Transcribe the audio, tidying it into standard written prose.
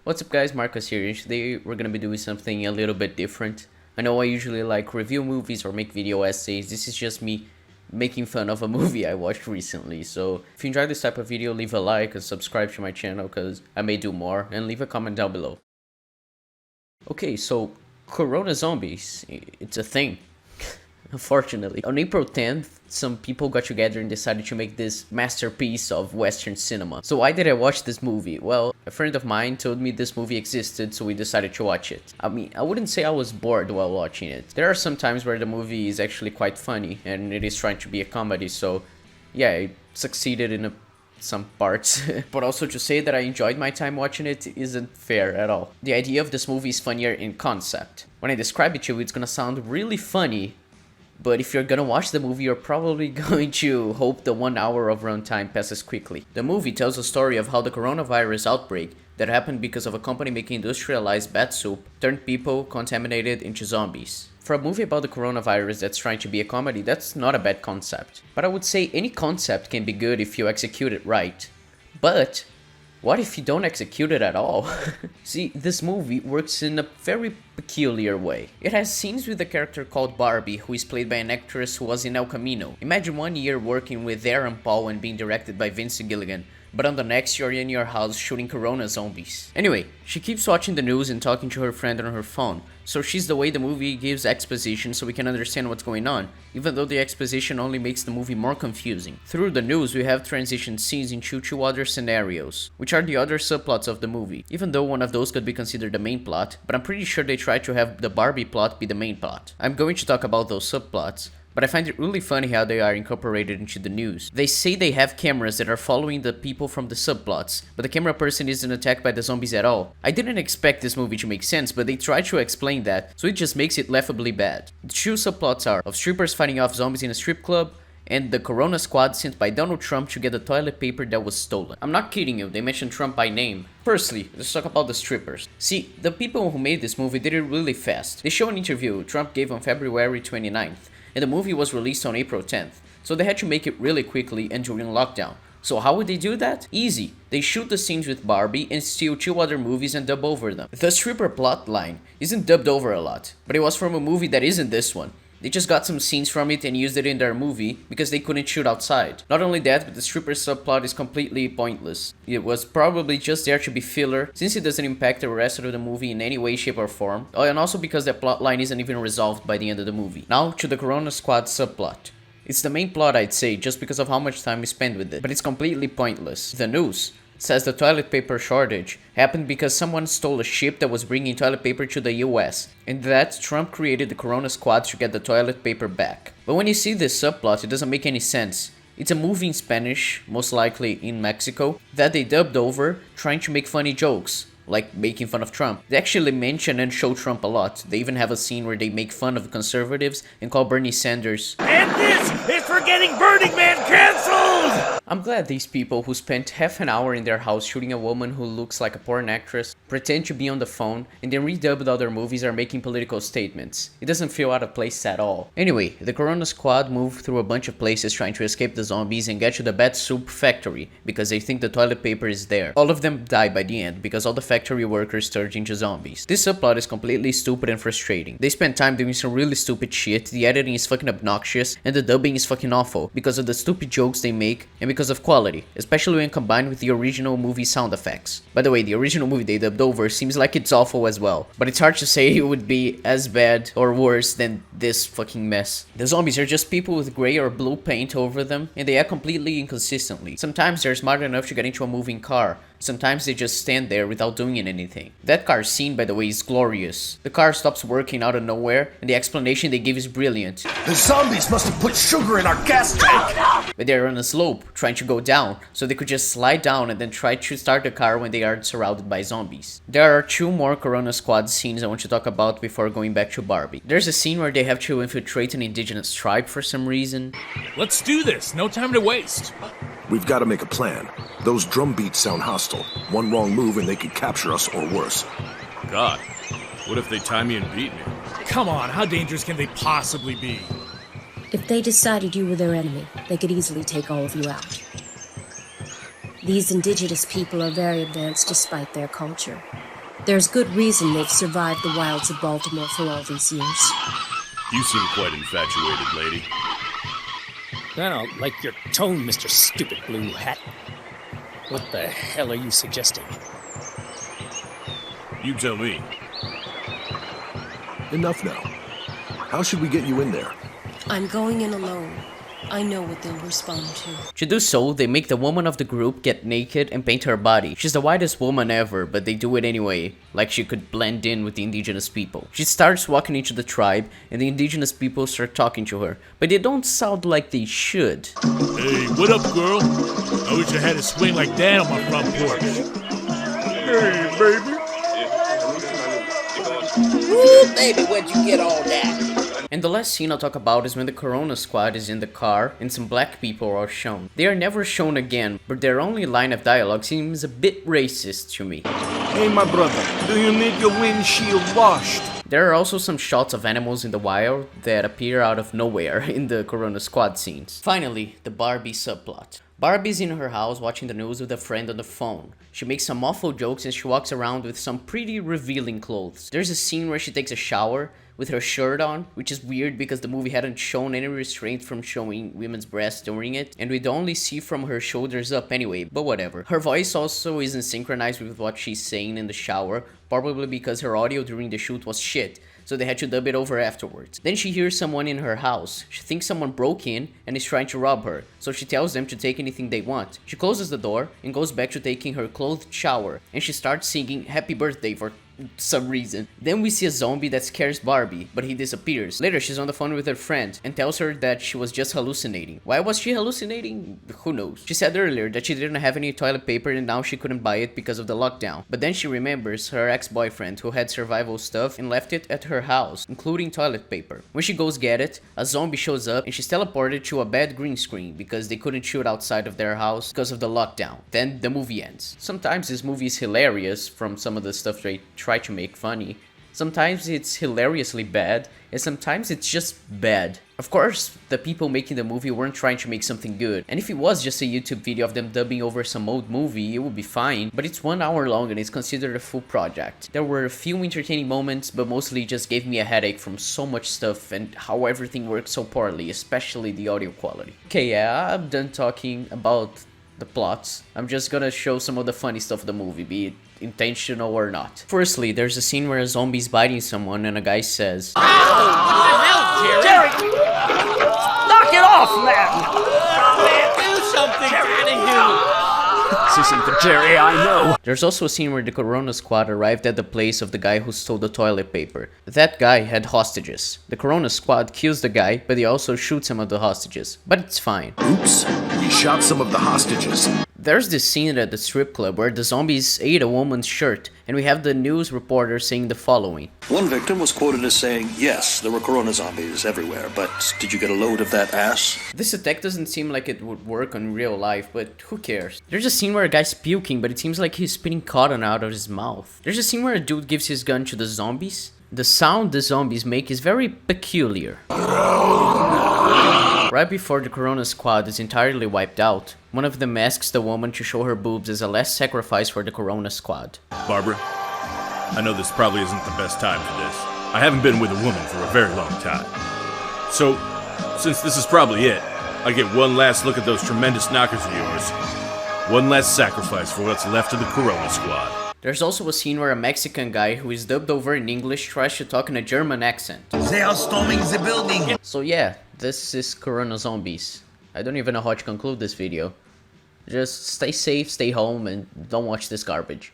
What's up guys, Marcus here, and today we're gonna be doing something a little bit different. I know I usually like review movies or make video essays. This is just me making fun of a movie I watched recently. So if you enjoyed this type of video, leave a like and subscribe to my channel because I may do more, and leave a comment down below. Okay, so Corona Zombies, it's a thing. Unfortunately. On April 10th, some people got together and decided to make this masterpiece of Western cinema. So why did I watch this movie? Well, a friend of mine told me this movie existed, so we decided to watch it. I mean, I wouldn't say I was bored while watching it. There are some times where the movie is actually quite funny, and it is trying to be a comedy, so yeah, it succeeded in some parts. But also to say that I enjoyed my time watching it isn't fair at all. The idea of this movie is funnier in concept. When I describe it to you, it's gonna sound really funny, but if you're gonna watch the movie, you're probably going to hope the 1 hour of runtime passes quickly. The movie tells a story of how the coronavirus outbreak that happened because of a company making industrialized bat soup turned people contaminated into zombies. For a movie about the coronavirus that's trying to be a comedy, that's not a bad concept. But I would say any concept can be good if you execute it right. But what if you don't execute it at all? See, this movie works in a very peculiar way. It has scenes with a character called Barbie, who is played by an actress who was in El Camino. Imagine 1 year working with Aaron Paul and being directed by Vince Gilligan, but on the next you're in your house shooting corona zombies. Anyway, she keeps watching the news and talking to her friend on her phone, so she's the way the movie gives exposition so we can understand what's going on, even though the exposition only makes the movie more confusing. Through the news we have transition scenes into two other scenarios, which are the other subplots of the movie, even though one of those could be considered the main plot, but I'm pretty sure they tried to have the Barbie plot be the main plot. I'm going to talk about those subplots, but I find it really funny how they are incorporated into the news. They say they have cameras that are following the people from the subplots, but the camera person isn't attacked by the zombies at all. I didn't expect this movie to make sense, but they try to explain that, so it just makes it laughably bad. The two subplots are of strippers fighting off zombies in a strip club, and the Corona Squad sent by Donald Trump to get the toilet paper that was stolen. I'm not kidding you, they mentioned Trump by name. Firstly, let's talk about the strippers. See, the people who made this movie did it really fast. They show an interview Trump gave on February 29th. And the movie was released on April 10th, so they had to make it really quickly and during lockdown. So how would they do that? Easy. They shoot the scenes with Barbie and steal two other movies and dub over them. The stripper plotline isn't dubbed over a lot, but it was from a movie that isn't this one. They just got some scenes from it and used it in their movie because they couldn't shoot outside. Not only that, but the stripper subplot is completely pointless. It was probably just there to be filler, since it doesn't impact the rest of the movie in any way, shape or form. Oh, and also because the plotline isn't even resolved by the end of the movie. Now to the Corona Squad subplot. It's the main plot, I'd say, just because of how much time we spend with it, but it's completely pointless. The news says the toilet paper shortage happened because someone stole a ship that was bringing toilet paper to the US, and that Trump created the Corona Squad to get the toilet paper back. But when you see this subplot, it doesn't make any sense. It's a movie in Spanish, most likely in Mexico, that they dubbed over, trying to make funny jokes, like making fun of Trump. They actually mention and show Trump a lot. They even have a scene where they make fun of conservatives and call Bernie Sanders. And this is for getting Burning Man cancelled! I'm glad these people who spent half an hour in their house shooting a woman who looks like a porn actress, pretend to be on the phone, and then redubbed other movies are making political statements. It doesn't feel out of place at all. Anyway, the Corona Squad move through a bunch of places trying to escape the zombies and get to the bat soup factory because they think the toilet paper is there. All of them die by the end because all the factory workers turned into zombies. This subplot is completely stupid and frustrating. They spend time doing some really stupid shit, the editing is fucking obnoxious, and the dubbing is fucking awful because of the stupid jokes they make and because of quality, especially when combined with the original movie sound effects. By the way, the original movie they dubbed over seems like it's awful as well, but it's hard to say it would be as bad or worse than this fucking mess. The zombies are just people with gray or blue paint over them, and they act completely inconsistently. Sometimes they're smart enough to get into a moving car, sometimes they just stand there without doing anything. That car scene, by the way, is glorious. The car stops working out of nowhere, and the explanation they give is brilliant. The zombies must have put sugar in our gas tank! But they're on a slope, trying to go down, so they could just slide down and then try to start the car when they are surrounded by zombies. There are two more Corona Squad scenes I want to talk about before going back to Barbie. There's a scene where they have to infiltrate an indigenous tribe for some reason. Let's do this, no time to waste. We've got to make a plan. Those drum beats sound hostile. One wrong move and they could capture us or worse. God, what if they tie me and beat me? Come on, how dangerous can they possibly be? If they decided you were their enemy, they could easily take all of you out. These indigenous people are very advanced despite their culture. There's good reason they've survived the wilds of Baltimore for all these years. You seem quite infatuated, lady. I don't like your tone, Mr. Stupid Blue Hat. What the hell are you suggesting? You tell me. Enough now. How should we get you in there? I'm going in alone. I know what they'll respond to. To do so, they make the woman of the group get naked and paint her body. She's the whitest woman ever, but they do it anyway, like she could blend in with the indigenous people. She starts walking into the tribe, and the indigenous people start talking to her, but they don't sound like they should. Hey, what up, girl? I wish I had a swing like that on my front porch. Hey, baby. Ooh, baby, where'd you get all that? And the last scene I'll talk about is when the Corona Squad is in the car and some black people are shown. They are never shown again, but their only line of dialogue seems a bit racist to me. Hey, my brother, do you need your windshield washed? There are also some shots of animals in the wild that appear out of nowhere in the Corona Squad scenes. Finally, the Barbie subplot. Barbie's in her house watching the news with a friend on the phone. She makes some awful jokes and she walks around with some pretty revealing clothes. There's a scene where she takes a shower with her shirt on, which is weird because the movie hadn't shown any restraint from showing women's breasts during it, and we'd only see from her shoulders up anyway, but whatever. Her voice also isn't synchronized with what she's saying in the shower, probably because her audio during the shoot was shit, so they had to dub it over afterwards. Then she hears someone in her house. She thinks someone broke in and is trying to rob her, so she tells them to take anything they want. She closes the door and goes back to taking her clothed shower, and she starts singing Happy Birthday for some reason. Then we see a zombie that scares Barbie, but he disappears. Later, she's on the phone with her friend and tells her that she was just hallucinating. Why was she hallucinating? Who knows? She said earlier that she didn't have any toilet paper and now she couldn't buy it because of the lockdown. But then she remembers her ex-boyfriend who had survival stuff and left it at her house, including toilet paper. When she goes get it, a zombie shows up and she's teleported to a bad green screen because they couldn't shoot outside of their house because of the lockdown. Then the movie ends. Sometimes this movie is hilarious from some of the stuff they try to make funny. Sometimes it's hilariously bad, and sometimes it's just bad. Of course, the people making the movie weren't trying to make something good, and if it was just a YouTube video of them dubbing over some old movie, it would be fine, but it's 1 hour long and it's considered a full project. There were a few entertaining moments, but mostly just gave me a headache from so much stuff and how everything worked so poorly, especially the audio quality. Okay, yeah, I'm done talking about the plots. I'm just gonna show some of the funny stuff of the movie, be it intentional or not. Firstly, there's a scene where a zombie's biting someone and a guy says, Jerry! Knock it off, man! Do something, This isn't the Jerry I know. There's also a scene where the Corona Squad arrived at the place of the guy who stole the toilet paper. That guy had hostages. The Corona Squad kills the guy, but they also shoot some of the hostages. But it's fine. Oops, we shot some of the hostages. There's this scene at the strip club where the zombies ate a woman's shirt, and we have the news reporter saying the following. One victim was quoted as saying, "Yes, there were corona zombies everywhere, but did you get a load of that ass?" This attack doesn't seem like it would work in real life, but who cares? There's a scene where a guy's puking, but it seems like he's spitting cotton out of his mouth. There's a scene where a dude gives his gun to the zombies. The sound the zombies make is very peculiar. Right before the Corona Squad is entirely wiped out, one of them asks the woman to show her boobs as a last sacrifice for the Corona Squad. Barbara, I know this probably isn't the best time for this. I haven't been with a woman for a very long time. So, since this is probably it, I get one last look at those tremendous knockers of yours. One last sacrifice for what's left of the Corona Squad. There's also a scene where a Mexican guy who is dubbed over in English tries to talk in a German accent. They are storming the building! So yeah, this is Corona Zombies. I don't even know how to conclude this video. Just stay safe, stay home, and don't watch this garbage.